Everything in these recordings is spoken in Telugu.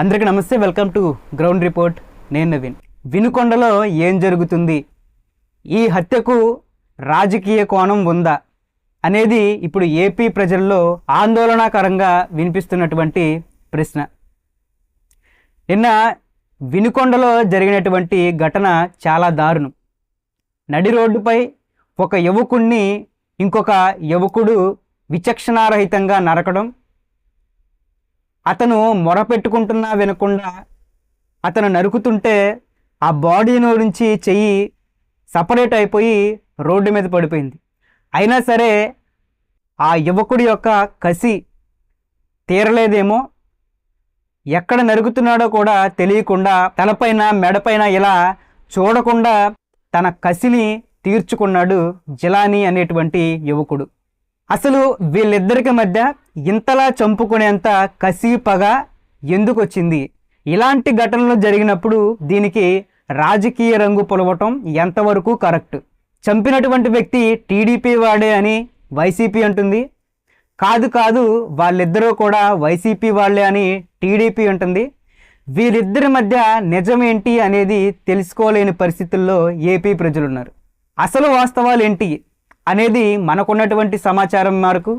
అందరికీ నమస్తే. Welcome to ground report. నేను నవీన్. వినుకొండలో ఏం జరుగుతుంది, ఈ హత్యకు రాజకీయ కోణం ఉందా అనేది ఇప్పుడు ఏపీ ప్రజల్లో ఆందోళనకరంగా వినిపిస్తున్నటువంటి ప్రశ్న. నిన్న వినుకొండలో జరిగినటువంటి ఘటన చాలా దారుణం. నడి రోడ్డుపై ఒక యువకుణ్ణి ఇంకొక యువకుడు విచక్షణారహితంగా నరకడం, అతను మొరపెట్టుకుంటున్నా వినకుండా అతను నరుకుతుంటే ఆ బాడీ నుంచి చెయ్యి సపరేట్ అయిపోయి రోడ్డు మీద పడిపోయింది. అయినా సరే ఆ యువకుడి యొక్క కసి తీరలేదేమో, ఎక్కడ నరుకుతున్నాడో కూడా తెలియకుండా తలపైన మెడపైన ఇలా చూడకుండా తన కసిని తీర్చుకున్నాడు జిలానీ అనేటువంటి యువకుడు. అసలు వీళ్ళిద్దరికి మధ్య ఇంతలా చంపుకునేంత కసి పగ ఎందుకు వచ్చింది? ఇలాంటి ఘటనలు జరిగినప్పుడు దీనికి రాజకీయ రంగు పొలవటం ఎంతవరకు కరెక్ట్? చంపినటువంటి వ్యక్తి టీడీపీ వాడే అని వైసీపీ అంటుంది. కాదు వాళ్ళిద్దరూ కూడా వైసీపీ వాళ్ళే అని టీడీపీ అంటుంది. వీరిద్దరి మధ్య నిజమేంటి అనేది తెలుసుకోలేని పరిస్థితుల్లో ఏపీ ప్రజలున్నారు. అసలు వాస్తవాలు ఏంటి అనేది మనకున్నటువంటి సమాచారం మేరకు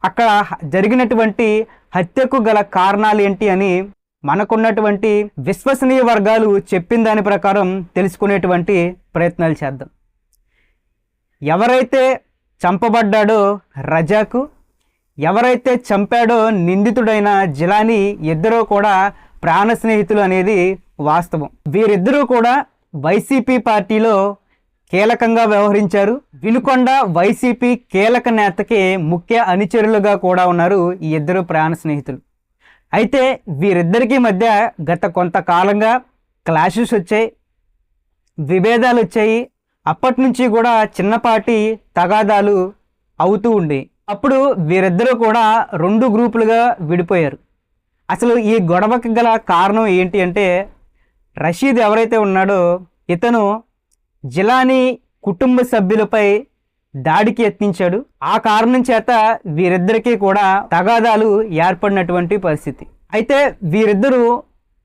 అక్కడ జరిగినటువంటి హత్యకు గల కారణాలు ఏంటి అని మనకున్నటువంటి విశ్వసనీయ వర్గాలు చెప్పిన దాని ప్రకారం తెలుసుకునేటువంటి ప్రయత్నాలు చేద్దాం. ఎవరైతే చంపబడ్డాడో రజాకు, ఎవరైతే చంపాడో నిందితుడైన జిలానీ, ఇద్దరూ కూడా ప్రాణ స్నేహితులు అనేది వాస్తవం. వీరిద్దరూ కూడా వైసీపీ పార్టీలో కీలకంగా వ్యవహరించారు. వినుకొండ వైసీపీ కీలక నేతకి ముఖ్య అనుచరులుగా కూడా ఉన్నారు ఈ ఇద్దరు ప్రాణ స్నేహితులు. అయితే వీరిద్దరికీ మధ్య గత కొంతకాలంగా క్లాషెస్ వచ్చాయి, విభేదాలు వచ్చాయి. అప్పటి నుంచి కూడా చిన్నపాటి తగాదాలు అవుతూ ఉండే. అప్పుడు వీరిద్దరూ కూడా రెండు గ్రూపులుగా విడిపోయారు. అసలు ఈ గొడవకి గల కారణం ఏంటి అంటే, రషీద్ ఎవరైతే ఉన్నాడో ఇతను జిలానీ కుటుంబ సభ్యులపై దాడికి యత్నించాడు. ఆ కారణం చేత వీరిద్దరికీ కూడా తగాదాలు ఏర్పడినటువంటి పరిస్థితి. అయితే వీరిద్దరూ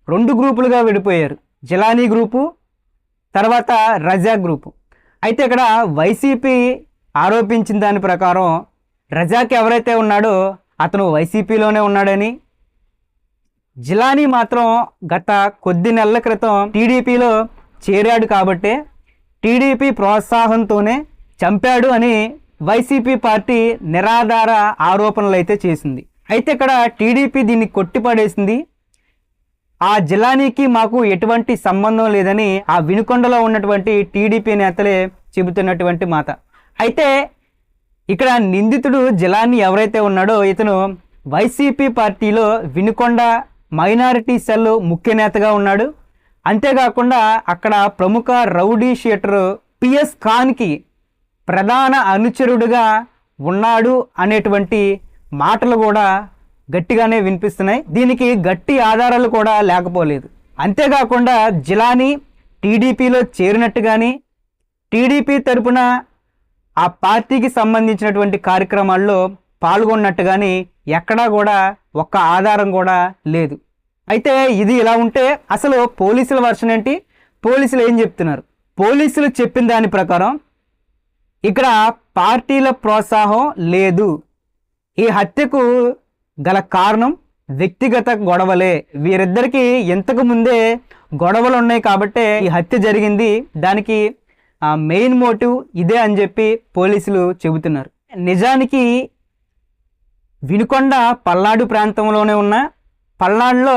రెండు గ్రూపులుగా విడిపోయారు, జిలానీ గ్రూపు, తర్వాత రజాక్ గ్రూపు. అయితే ఇక్కడ వైసీపీ ఆరోపించిన దాని ప్రకారం రజాక్ ఎవరైతే ఉన్నాడో అతను వైసీపీలోనే ఉన్నాడని, జిలానీ మాత్రం గత కొద్ది నెలల క్రితం టీడీపీలో చేరాడు కాబట్టే టీడీపీ ప్రోత్సాహంతోనే చంపాడు అని వైసీపీ పార్టీ నిరాధార ఆరోపణలు అయితే చేసింది. అయితే ఇక్కడ టీడీపీ దీన్ని కొట్టిపడేసింది. ఆ జిలానీకి మాకు ఎటువంటి సంబంధం లేదని ఆ వినుకొండలో ఉన్నటువంటి టీడీపీ నేతలే చెబుతున్నటువంటి మాట. అయితే ఇక్కడ నిందితుడు జిలానీ ఎవరైతే ఉన్నాడో ఇతను వైసీపీ పార్టీలో వినుకొండ మైనారిటీ సెల్ ముఖ్య నేతగా ఉన్నాడు. అంతేకాకుండా అక్కడ ప్రముఖ రౌడీ షీటర్ పిఎస్ ఖాన్కి ప్రధాన అనుచరుడుగా ఉన్నాడు అనేటువంటి మాటలు కూడా గట్టిగానే వినిపిస్తున్నాయి. దీనికి గట్టి ఆధారాలు కూడా లేకపోలేదు. అంతేకాకుండా జిలానీ టీడీపీలో చేరినట్టు కానీ, టీడీపీ తరపున ఆ పార్టీకి సంబంధించినటువంటి కార్యక్రమాల్లో పాల్గొన్నట్టు కానీ ఎక్కడా కూడా ఒక్క ఆధారం కూడా లేదు. అయితే ఇది ఇలా ఉంటే అసలు పోలీసుల వర్షన్ ఏంటి, పోలీసులు ఏం చెప్తున్నారు? పోలీసులు చెప్పిన దాని ప్రకారం ఇక్కడ పార్టీల ప్రోత్సాహం లేదు, ఈ హత్యకు గల కారణం వ్యక్తిగత గొడవలే, వీరిద్దరికీ ఇంతకు ముందే గొడవలు ఉన్నాయి కాబట్టే ఈ హత్య జరిగింది, దానికి మెయిన్ మోటివ్ ఇదే అని చెప్పి పోలీసులు చెబుతున్నారు. నిజానికి వినుకొండ పల్నాడు ప్రాంతంలోనే ఉన్న పల్నాడులో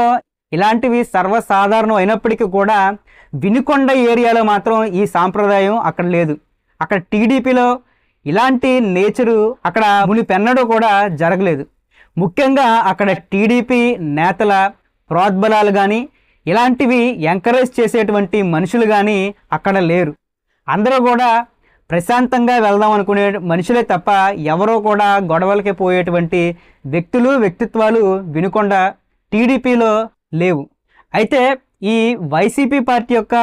ఇలాంటివి సర్వసాధారణం అయినప్పటికీ కూడా వినుకొండ ఏరియాలో మాత్రం ఈ సాంప్రదాయం అక్కడ లేదు. అక్కడ టీడీపీలో ఇలాంటి నేచరు అక్కడ మునిపెన్నడూ కూడా జరగలేదు. ముఖ్యంగా అక్కడ టీడీపీ నేతల ప్రోద్బలాలు కానీ ఇలాంటివి ఎంకరేజ్ చేసేటువంటి మనుషులు కానీ అక్కడ లేరు. అందరూ కూడా ప్రశాంతంగా వెళ్దాం అనుకునే మనుషులే తప్ప ఎవరో కూడా గొడవలకి పోయేటువంటి వ్యక్తిత్వాలు వినుకొండ టీడీపీలో లేవు. అయితే ఈ వైసీపీ పార్టీ యొక్క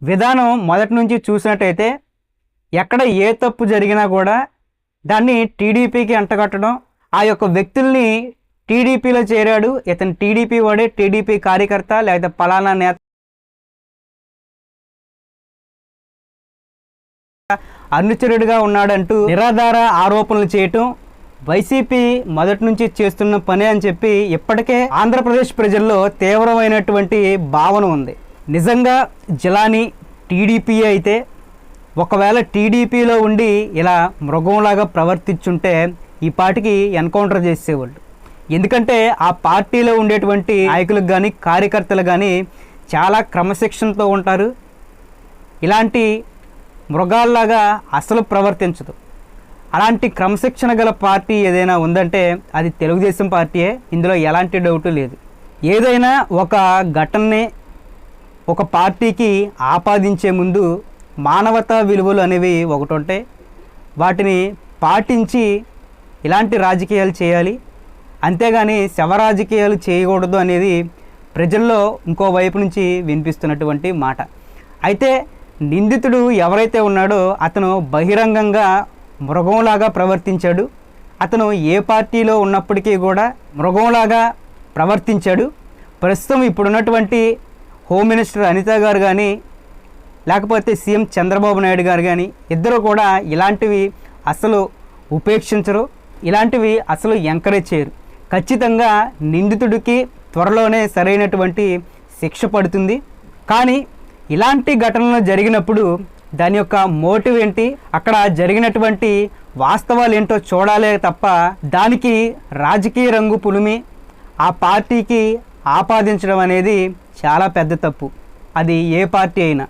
విధానం మొదటి నుంచి చూసినట్టయితే ఎక్కడ ఏ తప్పు జరిగినా కూడా దాన్ని టీడీపీకి అంటగట్టడం, ఆ యొక్క వ్యక్తుల్ని టీడీపీలో చేరాడు, ఇతను టీడీపీ వాడే, టీడీపీ కార్యకర్త లేదా పలానా నేత అనుచరుడిగా ఉన్నాడంటూ నిరాధార ఆరోపణలు చేయటం వైసీపీ మొదటి నుంచి చేస్తున్న పని అని చెప్పి ఇప్పటికే ఆంధ్రప్రదేశ్ ప్రజల్లో తీవ్రమైనటువంటి భావన ఉంది. నిజంగా జిలానీ టీడీపీ అయితే ఒకవేళ టీడీపీలో ఉండి ఇలా మృగంలాగా ప్రవర్తించుంటే ఈ పార్టీకి ఎన్కౌంటర్ చేసేవాళ్ళు. ఎందుకంటే ఆ పార్టీలో ఉండేటువంటి నాయకులకు కానీ కార్యకర్తలు కానీ చాలా క్రమశిక్షణతో ఉంటారు. ఇలాంటి మృగాల్లాగా అసలు ప్రవర్తించదు. అలాంటి క్రమశిక్షణ గల పార్టీ ఏదైనా ఉందంటే అది తెలుగుదేశం పార్టీయే, ఇందులో ఎలాంటి డౌటు లేదు. ఏదైనా ఒక ఘటనని ఒక పార్టీకి ఆపాదించే ముందు మానవతా విలువలు అనేవి ఒకటి ఉంటాయి. వాటిని పాటించి ఇలాంటి రాజకీయాలు చేయాలి, అంతేగాని శవ రాజకీయాలు చేయకూడదు అనేది ప్రజల్లో ఇంకో వైపు నుంచి వినిపిస్తున్నటువంటి మాట. అయితే నిందితుడు ఎవరైతే ఉన్నాడో అతను బహిరంగంగా మృగంలాగా ప్రవర్తించాడు. అతను ఏ పార్టీలో ఉన్నప్పటికీ కూడా మృగంలాగా ప్రవర్తించాడు. ప్రస్తుతం ఇప్పుడున్నటువంటి హోమ్ మినిస్టర్ అనిత గారు కానీ లేకపోతే సీఎం చంద్రబాబు నాయుడు గారు కానీ ఇద్దరు కూడా ఇలాంటివి అసలు ఉపేక్షించరు, ఇలాంటివి అసలు ఎంకరేజ్ చేయరు. ఖచ్చితంగా నిందితుడికి త్వరలోనే సరైనటువంటి శిక్ష పడుతుంది. కానీ ఇలాంటి ఘటనలు జరిగినప్పుడు దాని యొక్క మోటివ్ ఏంటి, అక్కడ జరిగినటువంటి వాస్తవాలు ఏంటో చూడాలే తప్ప దానికి రాజకీయ రంగు పులిమి ఆ పార్టీకి ఆపాదించడం అనేది చాలా పెద్ద తప్పు, అది ఏ పార్టీ అయినా.